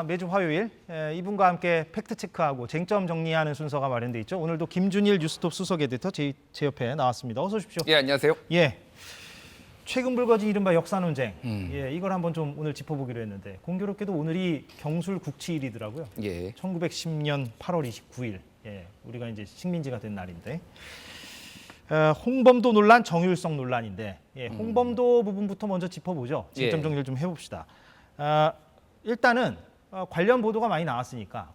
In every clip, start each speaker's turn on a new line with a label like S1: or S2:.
S1: 매주 화요일 이분과 함께 팩트 체크하고 쟁점 정리하는 순서가 마련돼 있죠. 오늘도 김준일 뉴스톱 수석 에디터 제 옆에 나왔습니다. 어서 오십시오.
S2: 예, 안녕하세요.
S1: 최근 불거진 이른바 역사 논쟁. 이걸 한번 좀 오늘 짚어보기로 했는데 공교롭게도 오늘이 경술 국치일이더라고요. 1910년 8월 29일. 우리가 이제 식민지가 된 날인데. 홍범도 논란, 정율성 논란인데 홍범도 부분부터 먼저 짚어보죠. 쟁점 정리를 좀 해봅시다. 일단은 관련 보도가 많이 나왔으니까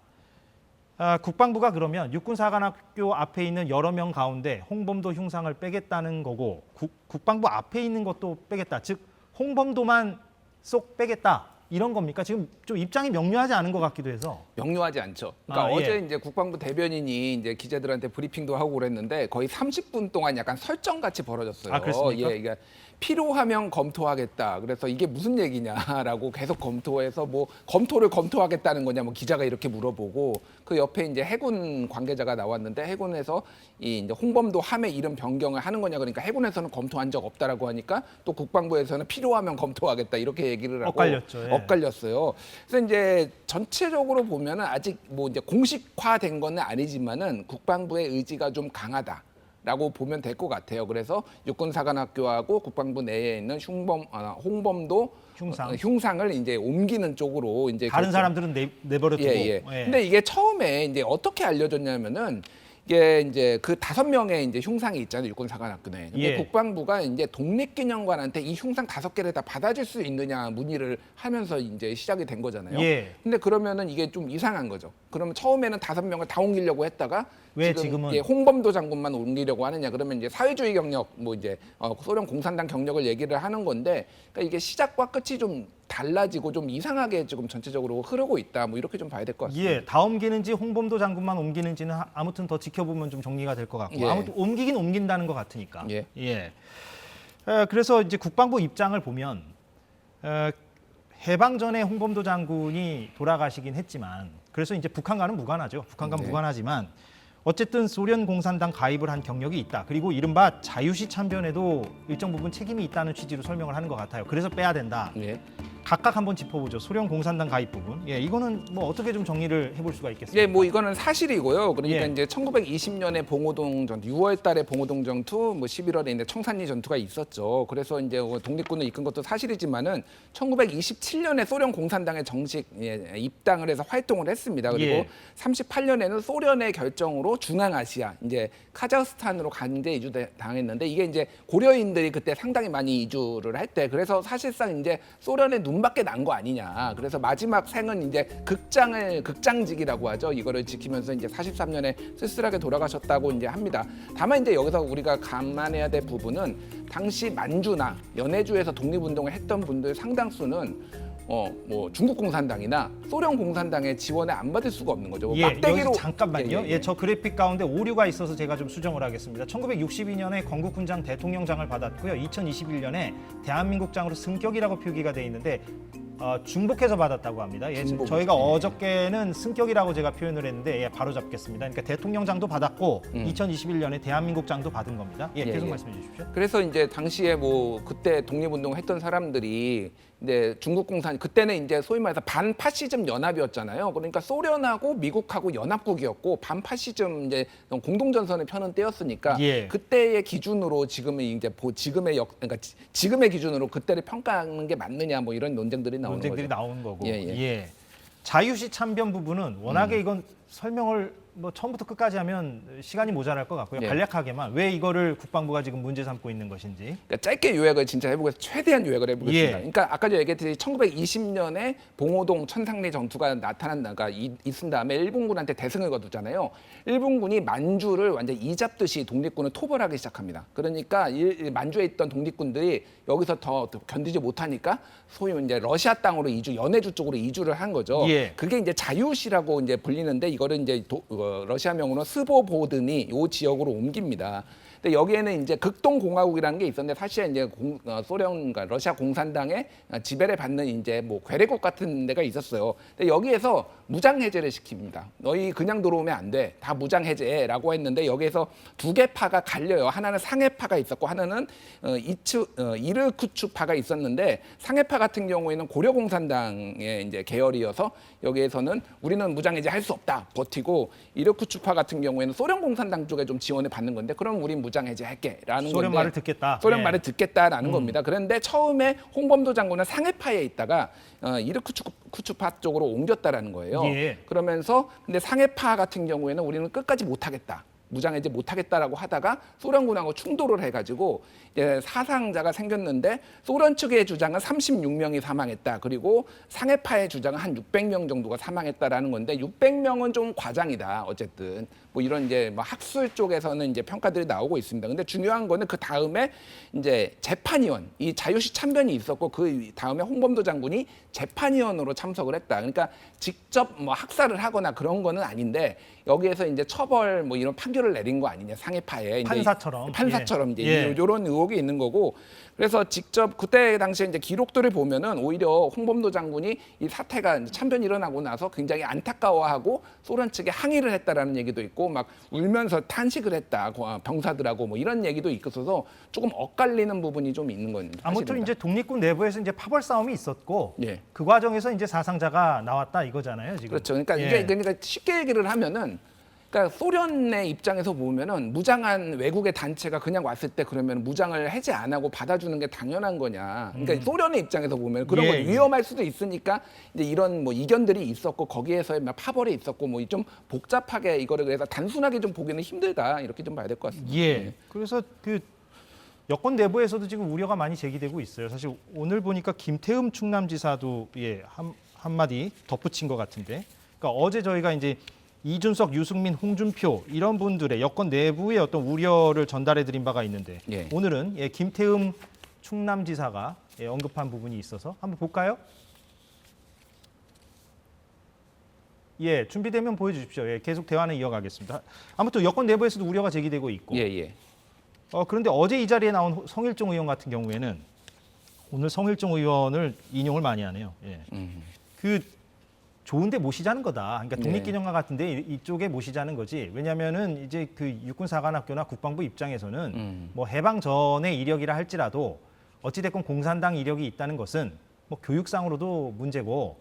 S1: 국방부가 그러면 육군사관학교 앞에 있는 여러 명 가운데 홍범도 흉상을 빼겠다는 거고 국방부 앞에 있는 것도 빼겠다. 즉 홍범도만 쏙 빼겠다. 이런 겁니까? 지금 좀 입장이 명료하지 않은 것 같기도 해서.
S2: 명료하지 않죠. 그러니까 어제 이제 국방부 대변인이 이제 기자들한테 브리핑도 하고 그랬는데 거의 30분 동안 약간 설정같이 벌어졌어요.
S1: 그렇습니까?
S2: 그러니까 필요하면 검토하겠다. 그래서 이게 무슨 얘기냐라고 계속 검토해서 뭐 검토를 검토하겠다는 거냐 뭐 기자가 이렇게 물어보고 그 옆에 이제 해군 관계자가 나왔는데 해군에서 이 이제 홍범도 함의 이름 변경을 하는 거냐 그러니까 해군에서는 검토한 적 없다라고 하니까 또 국방부에서는 필요하면 검토하겠다 이렇게 얘기를 하고 엇갈렸어요. 그래서 이제 전체적으로 보면은 아직 뭐 이제 공식화된 건 아니지만은 국방부의 의지가 좀 강하다. 라고 보면 될 것 같아요. 그래서 육군사관학교하고 국방부 내에 있는 홍범도 흉상을 이제 옮기는 쪽으로 이제
S1: 다른 사람들은 내버려두고.
S2: 근데 이게 처음에 이제 어떻게 알려졌냐면은 이게 이제 그 5명의 이제 흉상이 있잖아요. 육군사관학교 내에. 근데 국방부가 이제 독립기념관한테 이 흉상 5개를 다 받아줄 수 있느냐 문의를 하면서 이제 시작이 된 거잖아요. 근데 그러면은 이게 좀 이상한 거죠. 그러면 처음에는 5명을 다 옮기려고 했다가
S1: 왜 지금은
S2: 홍범도 장군만 옮기려고 하느냐? 그러면 이제 사회주의 경력, 뭐 이제 소련 공산당 경력을 얘기를 하는 건데, 그러니까 이게 시작과 끝이 좀 달라지고 좀 이상하게 지금 전체적으로 흐르고 있다. 뭐 이렇게 좀 봐야 될 것 같습니다.
S1: 다 옮기는지 홍범도 장군만 옮기는지는 아무튼 더 지켜보면 좀 정리가 될 것 같고 아무튼 옮기긴 옮긴다는 것 같으니까. 그래서 이제 국방부 입장을 보면 해방 전에 홍범도 장군이 돌아가시긴 했지만 그래서 이제 북한과는 무관하죠. 북한과는 무관하지만 어쨌든 소련 공산당 가입을 한 경력이 있다. 그리고 이른바 자유시 참변에도 일정 부분 책임이 있다는 취지로 설명을 하는 것 같아요. 그래서 빼야 된다. 각각 한번 짚어보죠. 소련 공산당 가입 부분. 이거는 뭐 어떻게 좀 정리를 해볼 수가 있겠습니까?
S2: 뭐 이거는 사실이고요. 그러니까 이제 1920년에 봉오동 전투, 6월달에 봉오동 전투, 뭐 11월에 이제 청산리 전투가 있었죠. 그래서 이제 독립군을 이끈 것도 사실이지만은 1927년에 소련 공산당에 정식 입당을 해서 활동을 했습니다. 그리고 38년에는 소련의 결정으로 중앙아시아, 이제 카자흐스탄으로 강제 이주 당했는데 이게 이제 고려인들이 그때 상당히 많이 이주를 할 때 그래서 사실상 이제 소련의 눈밖에 난 거 아니냐. 그래서 마지막 생은 이제 극장직이라고 하죠. 이거를 지키면서 이제 43년에 쓸쓸하게 돌아가셨다고 이제 합니다. 다만 이제 여기서 우리가 감안해야 될 부분은 당시 만주나 연해주에서 독립운동을 했던 분들 상당수는 뭐 중국 공산당이나 소련 공산당의 지원을 안 받을 수가 없는 거죠.
S1: 막대기로 잠깐만요. 저 그래픽 가운데 오류가 있어서 제가 좀 수정을 하겠습니다. 1962년에 건국훈장 대통령장을 받았고요. 2021년에 대한민국장으로 승격이라고 표기가 돼 있는데 중복해서 받았다고 합니다. 저희가 어저께는 승격이라고 제가 표현을 했는데 바로 잡겠습니다. 그러니까 대통령장도 받았고 2021년에 대한민국장도 받은 겁니다. 계속 말씀해 주십시오.
S2: 그래서 이제 당시에 뭐 그때 독립운동 했던 사람들이 이제 중국 공산 그때는 이제 소위 말해서 반파시즘 연합이었잖아요. 그러니까 소련하고 미국하고 연합국이었고 반파시즘 이제 공동전선을 펴는 때였으니까 그때의 기준으로 지금은 이제 그러니까 지금의 기준으로 그때를 평가하는 게 맞느냐 뭐 이런 논쟁들이 나오는
S1: 거고. 자유시 참변 부분은 워낙에 이건 설명을 뭐 처음부터 끝까지 하면 시간이 모자랄 것 같고요. 간략하게만 왜 이거를 국방부가 지금 문제 삼고 있는 것인지.
S2: 그러니까 짧게 요약을 진짜 해보겠습니다. 최대한 요약을 해보겠습니다. 그러니까 아까 제가 얘기했듯이 1920년에 봉오동 천상리 전투가 있은 다음에 일본군한테 대승을 거두잖아요. 일본군이 만주를 완전 이잡듯이 독립군을 토벌하기 시작합니다. 그러니까 만주에 있던 독립군들이 여기서 더 견디지 못하니까 소위 이제 러시아 땅으로 연해주 쪽으로 이주를 한 거죠. 그게 이제 자유시라고 이제 불리는데 이거를 이제 러시아명으로 스보보드니 이 지역으로 옮깁니다. 근데 여기에는 이제 극동공화국이라는 게 있었는데 사실 이제 소련과 러시아 공산당의 지배를 받는 이제 뭐 괴뢰국 같은 데가 있었어요. 근데 여기에서 무장 해제를 시킵니다. 너희 그냥 들어오면 안 돼. 다 무장 해제라고 했는데 여기에서 두 개 파가 갈려요. 하나는 상해파가 있었고 하나는 이르쿠츠파가 있었는데 상해파 같은 경우에는 고려공산당의 이제 계열이어서 여기에서는 우리는 무장 해제 할 수 없다 버티고 이르쿠츠파 같은 경우에는 소련 공산당 쪽에 좀 지원을 받는 건데 그럼 우린 무장 해제할게라는
S1: 소련
S2: 건데
S1: 말을 듣겠다.
S2: 소련
S1: 예.
S2: 말을 듣겠다라는 겁니다. 그런데 처음에 홍범도 장군은 상해파에 있다가 이르쿠츠파 쪽으로 옮겼다라는 거예요.
S1: 예.
S2: 그러면서 근데 상해파 같은 경우에는 우리는 끝까지 못하겠다. 무장해제 못하겠다라고 하다가 소련군하고 충돌을 해가지고 이제 사상자가 생겼는데 소련 측의 주장은 36명이 사망했다. 그리고 상해파의 주장은 한 600명 정도가 사망했다라는 건데 600명은 좀 과장이다. 어쨌든 뭐 이런 이제 뭐 학술 쪽에서는 이제 평가들이 나오고 있습니다. 근데 중요한 거는 그 다음에 이제 재판위원 이 자유시 참변이 있었고 그 다음에 홍범도 장군이 재판위원으로 참석을 했다. 그러니까 직접 뭐 학살을 하거나 그런 거는 아닌데 여기에서 이제 처벌 뭐 이런 판결을 내린 거 아니냐 상해파에
S1: 판사처럼
S2: 이제
S1: 예.
S2: 이런 의혹이 있는 거고 그래서 직접 그때 당시에 이제 기록들을 보면은 오히려 홍범도 장군이 이 사태가 이제 참변이 일어나고 나서 굉장히 안타까워하고 소련 측에 항의를 했다라는 얘기도 있고 막 울면서 탄식을 했다 병사들하고 뭐 이런 얘기도 있어서 조금 엇갈리는 부분이 좀 있는 건
S1: 아무튼
S2: 사실입니다.
S1: 이제 독립군 내부에서 이제 파벌 싸움이 있었고
S2: 예.
S1: 그 과정에서 이제 사상자가 나왔다 이거잖아요 지금.
S2: 그렇죠. 그러니까
S1: 예.
S2: 이게 그러니까 쉽게 얘기를 하면은 그러니까 소련의 입장에서 보면은 무장한 외국의 단체가 그냥 왔을 때 그러면 무장을 해제 안 하고 받아주는 게 당연한 거냐. 그러니까 소련의 입장에서 보면 그런 거
S1: 예,
S2: 위험할 수도 있으니까 이제 이런 뭐 이견들이 있었고 거기에서의 막 파벌이 있었고 뭐 좀 복잡하게 이거를 그래서 단순하게 좀 보기는 힘들다 이렇게 좀 봐야 될 것 같습니다.
S1: 예. 그래서 그 여권 내부에서도 지금 우려가 많이 제기되고 있어요. 사실 오늘 보니까 김태흠 충남지사도 한마디 덧붙인 것 같은데. 그러니까 어제 저희가 이제 이준석, 유승민, 홍준표 이런 분들의 여권 내부의 어떤 우려를 전달해드린 바가 있는데
S2: 예.
S1: 오늘은 김태흠 충남지사가 언급한 부분이 있어서 한번 볼까요? 예, 준비되면 보여주십시오. 예, 계속 대화는 이어가겠습니다. 아무튼 여권 내부에서도 우려가 제기되고 있고.
S2: 예.
S1: 그런데 어제 이 자리에 나온 성일종 의원 같은 경우에는 오늘 성일종 의원을 인용을 많이 하네요. 예. 그 좋은데 모시자는 거다. 그러니까 독립기념관 같은데 이쪽에 모시자는 거지. 왜냐하면은 이제 그 육군사관학교나 국방부 입장에서는 뭐 해방 전의 이력이라 할지라도 어찌됐건 공산당 이력이 있다는 것은 뭐 교육상으로도 문제고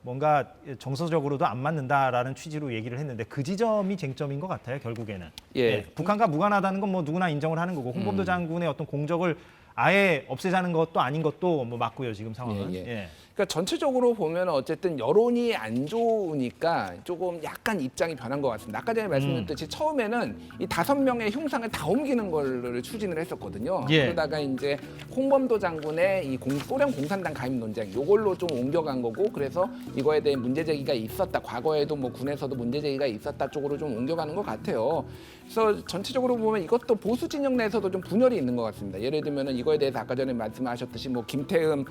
S1: 뭔가 정서적으로도 안 맞는다라는 취지로 얘기를 했는데 그 지점이 쟁점인 것 같아요. 결국에는.
S2: 예.
S1: 북한과 무관하다는 건 뭐 누구나 인정을 하는 거고 홍범도 장군의 어떤 공적을 아예 없애자는 것도 아닌 것도 뭐 맞고요. 지금 상황은.
S2: 예. 그러니까 전체적으로 보면 어쨌든 여론이 안 좋으니까 조금 약간 입장이 변한 것 같습니다. 아까 전에 말씀드렸듯이 처음에는 이 5명의 흉상을 다 옮기는 걸 추진을 했었거든요.
S1: 예.
S2: 그러다가 이제 홍범도 장군의 이 소련 공산당 가입 논쟁 요걸로 좀 옮겨간 거고 그래서 이거에 대한 문제 제기가 있었다. 과거에도 뭐 군에서도 문제 제기가 있었다 쪽으로 좀 옮겨가는 것 같아요. 그래서 전체적으로 보면 이것도 보수 진영 내에서도 좀 분열이 있는 것 같습니다. 예를 들면은 이거에 대해서 아까 전에 말씀하셨듯이 뭐 김태흠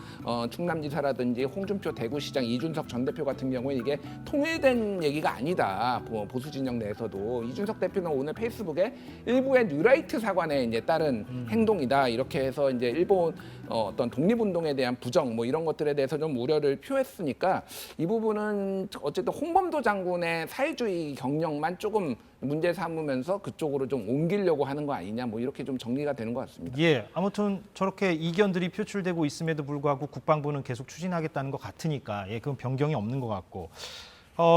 S2: 충남지사라든지 홍준표 대구시장 이준석 전 대표 같은 경우에 이게 통일된 얘기가 아니다. 보수 진영 내에서도 이준석 대표는 오늘 페이스북에 일부의 뉴라이트 사관에 이제 따른 행동이다. 이렇게 해서 이제 일본 어떤 독립운동에 대한 부정 뭐 이런 것들에 대해서 좀 우려를 표했으니까 이 부분은 어쨌든 홍범도 장군의 사회주의 경력만 조금 문제 삼으면서 그쪽으로 좀 옮기려고 하는 거 아니냐 뭐 이렇게 좀 정리가 되는 것 같습니다.
S1: 예, 아무튼 저렇게 이견들이 표출되고 있음에도 불구하고 국방부는 계속 추진하겠다는 것 같으니까 그건 변경이 없는 것 같고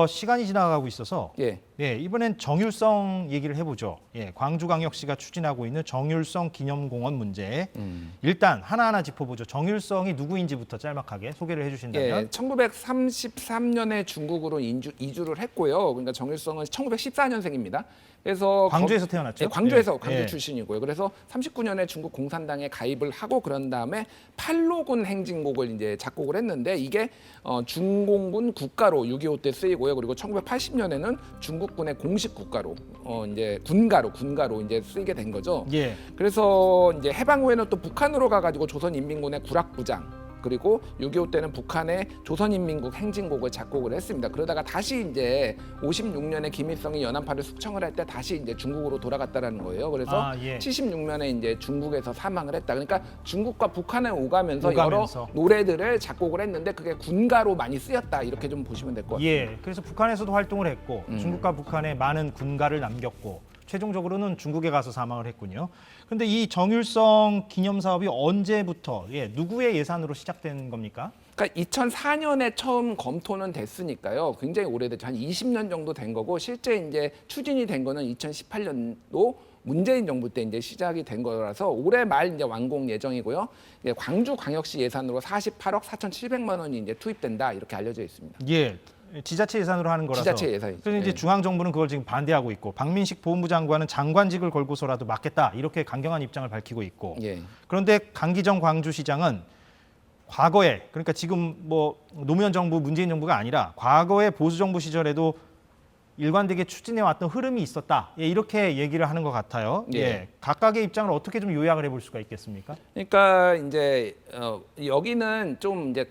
S1: 시간이 지나가고 있어서 이번엔 정율성 얘기를 해보죠. 광주광역시가 추진하고 있는 정율성 기념공원 문제 일단 하나하나 짚어보죠. 정율성이 누구인지부터 짤막하게 소개를 해주신다면
S2: 1933년에 중국으로 이주를 했고요. 그러니까 정율성은 1914년생입니다. 그래서
S1: 광주에서 태어났죠?
S2: 광주 출신이고요. 그래서 39년에 중국 공산당에 가입을 하고 그런 다음에 팔로군 행진곡을 이제 작곡을 했는데 이게 중공군 국가로 6.25 때 쓰이고요. 그리고 1980년에는 중국군의 공식 국가로 이제 군가로 이제 쓰이게 된 거죠. 그래서 이제 해방 후에는 또 북한으로 가가지고 조선인민군의 구락부장 그리고 6.25 때는 북한의 조선인민국 행진곡을 작곡을 했습니다. 그러다가 다시 이제 56년에 김일성이 연안파를 숙청을 할 때 다시 이제 중국으로 돌아갔다라는 거예요. 그래서 76년에 이제 중국에서 사망을 했다. 그러니까 중국과 북한에 오가면서 여러 노래들을 작곡을 했는데 그게 군가로 많이 쓰였다. 이렇게 좀 보시면 될 것 같아요.
S1: 예, 그래서 북한에서도 활동을 했고 중국과 북한에 많은 군가를 남겼고 최종적으로는 중국에 가서 사망을 했군요. 그런데 이 정율성 기념 사업이 언제부터 누구의 예산으로 시작된 겁니까?
S2: 그러니까 2004년에 처음 검토는 됐으니까요. 굉장히 오래됐죠. 한 20년 정도 된 거고 실제 이제 추진이 된 거는 2018년도 문재인 정부 때 이제 시작이 된 거라서 올해 말 이제 완공 예정이고요. 광주광역시 예산으로 48억 4,700만 원이 이제 투입된다 이렇게 알려져 있습니다.
S1: 예. 지자체 예산으로 하는 거라서.
S2: 지자체 예산이죠.
S1: 그래서 이제 중앙 정부는 그걸 지금 반대하고 있고 박민식 보훈부 장관은 장관직을 걸고서라도 막겠다 이렇게 강경한 입장을 밝히고 있고.
S2: 예.
S1: 그런데 강기정 광주시장은 과거에 그러니까 지금 뭐 노무현 정부 문재인 정부가 아니라 과거에 보수 정부 시절에도 일관되게 추진해 왔던 흐름이 있었다. 이렇게 얘기를 하는 것 같아요. 각각의 입장을 어떻게 좀 요약을 해볼 수가 있겠습니까?
S2: 그러니까 이제 여기는 좀 이제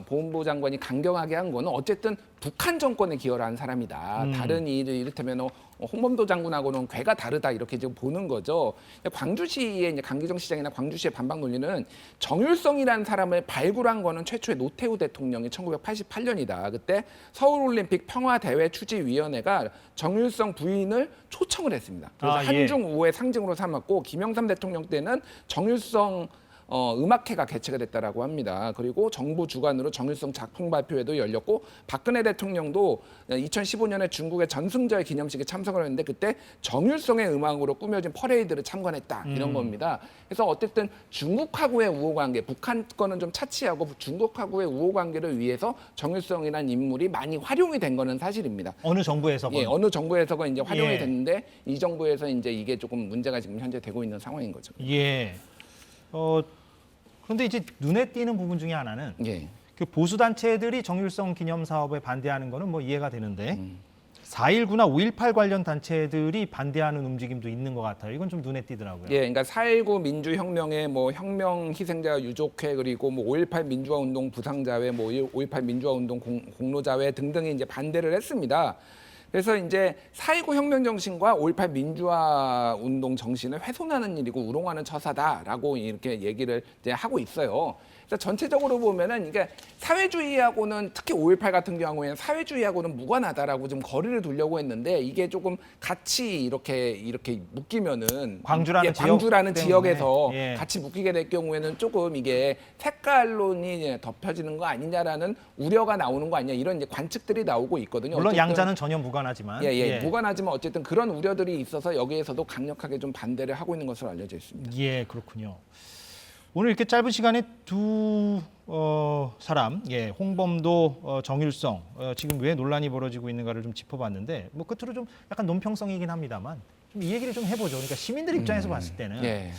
S2: 보훈부 장관이 강경하게 한 거는 어쨌든 북한 정권에 기여를 한 사람이다. 다른 일을 이를테면 홍범도 장군하고는 궤가 다르다 이렇게 지금 보는 거죠. 광주시의 이제 강기정 시장이나 광주시의 반박 논리는 정율성이라는 사람을 발굴한 거는 최초의 노태우 대통령이 1988년이다. 그때 서울올림픽 평화대회 추지위원회가 정율성 부인을 초청을 했습니다. 그래서 한중 우호의 상징으로 삼았고 김영삼 대통령 때는 정율성 음악회가 개최가 됐다라고 합니다. 그리고 정부 주관으로 정율성 작품 발표회도 열렸고 박근혜 대통령도 2015년에 중국의 전승절 기념식에 참석을 했는데 그때 정율성의 음악으로 꾸며진 퍼레이드를 참관했다 이런 겁니다. 그래서 어쨌든 중국하고의 우호관계, 북한 거는 좀 차치하고 중국하고의 우호관계를 위해서 정율성이라는 인물이 많이 활용이 된 거는 사실입니다.
S1: 어느 정부에서건.
S2: 어느 정부에서가 이제 활용이 됐는데 이 정부에서 이제 이게 조금 문제가 지금 현재 되고 있는 상황인 거죠.
S1: 그런데 이제 눈에 띄는 부분 중에 하나는 그 보수 단체들이 정율성 기념 사업에 반대하는 거는 뭐 이해가 되는데 4.19나 5.18 관련 단체들이 반대하는 움직임도 있는 것 같아요. 이건 좀 눈에 띄더라고요.
S2: 그러니까 4.19 민주혁명의 뭐 혁명 희생자 유족회 그리고 뭐 5.18 민주화 운동 부상자회, 뭐 5.18 민주화 운동 공로자회 등등이 이제 반대를 했습니다. 그래서 이제 4.19 혁명 정신과 5.18 민주화 운동 정신을 훼손하는 일이고 우롱하는 처사다라고 이렇게 얘기를 이제 하고 있어요. 그래서 전체적으로 보면은 이게 사회주의하고는 특히 5.18 같은 경우에는 사회주의하고는 무관하다라고 좀 거리를 두려고 했는데 이게 조금 같이 이렇게 묶이면은 광주라는 지역에서 같이 묶이게 될 경우에는 조금 이게 색깔론이 덮여지는 거 아니냐라는 우려가 나오는 거 아니냐 이런 이제 관측들이 나오고 있거든요.
S1: 물론 양자는 전혀 무관하지만.
S2: 무관하지만 어쨌든 그런 우려들이 있어서 여기에서도 강력하게 좀 반대를 하고 있는 것으로 알려져 있습니다.
S1: 그렇군요. 오늘 이렇게 짧은 시간에 두 사람, 홍범도, 정율성, 지금 왜 논란이 벌어지고 있는가를 좀 짚어봤는데, 뭐 끝으로 좀 약간 논평성이긴 합니다만, 좀 이 얘기를 좀 해보죠. 그러니까 시민들 입장에서 봤을 때는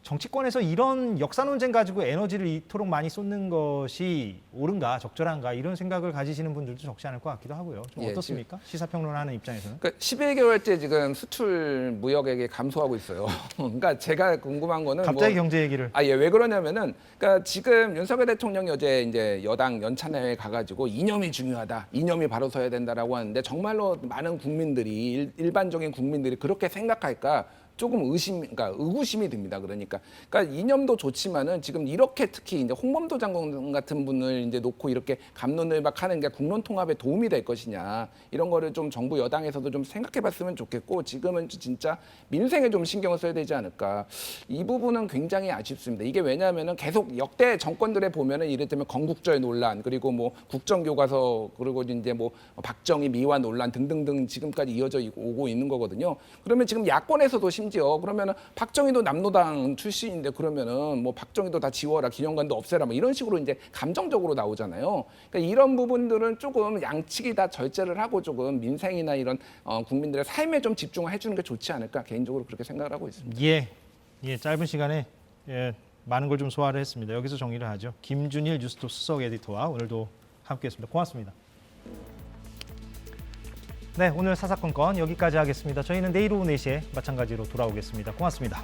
S1: 정치권에서 이런 역사 논쟁 가지고 에너지를 이토록 많이 쏟는 것이 옳은가, 적절한가 이런 생각을 가지시는 분들도 적지 않을 것 같기도 하고요. 좀 어떻습니까? 시사평론하는 입장에서는.
S2: 그러니까 11개월째 지금 수출 무역액이 감소하고 있어요. 그러니까 제가 궁금한 거는
S1: 갑자기 경제 얘기를.
S2: 왜 그러냐면은 그러니까 지금 윤석열 대통령이 어제 이제 여당 연찬회에 가가지고 이념이 중요하다, 이념이 바로 서야 된다라고 하는데 정말로 많은 국민들이 일반적인 국민들이 그렇게 생각할까? 조금 그러니까 의구심이 듭니다. 그러니까 이념도 좋지만은 지금 이렇게 특히 이제 홍범도 장관 같은 분을 이제 놓고 이렇게 갑론을 막 하는 게 국론 통합에 도움이 될 것이냐 이런 거를 좀 정부 여당에서도 좀 생각해봤으면 좋겠고 지금은 진짜 민생에 좀 신경을 써야 되지 않을까 이 부분은 굉장히 아쉽습니다. 이게 왜냐하면은 계속 역대 정권들에 보면은 이를테면 건국절 논란 그리고 뭐 국정교과서 그리고 이제 뭐 박정희 미화 논란 등등등 지금까지 이어져 오고 있는 거거든요. 그러면 지금 야권에서도 심지어 그러면은 박정희도 남노당 출신인데 그러면은 뭐 박정희도 다 지워라 기념관도 없애라 뭐 이런 식으로 이제 감정적으로 나오잖아요. 그러니까 이런 부분들은 조금 양측이 다 절제를 하고 조금 민생이나 이런 국민들의 삶에 좀 집중을 해주는 게 좋지 않을까 개인적으로 그렇게 생각을 하고 있습니다.
S1: 짧은 시간에 많은 걸 좀 소화를 했습니다. 여기서 정리를 하죠. 김준일 뉴스톱 수석 에디터와 오늘도 함께했습니다. 고맙습니다. 네, 오늘 사사건건 여기까지 하겠습니다. 저희는 내일 오후 4시에 마찬가지로 돌아오겠습니다. 고맙습니다.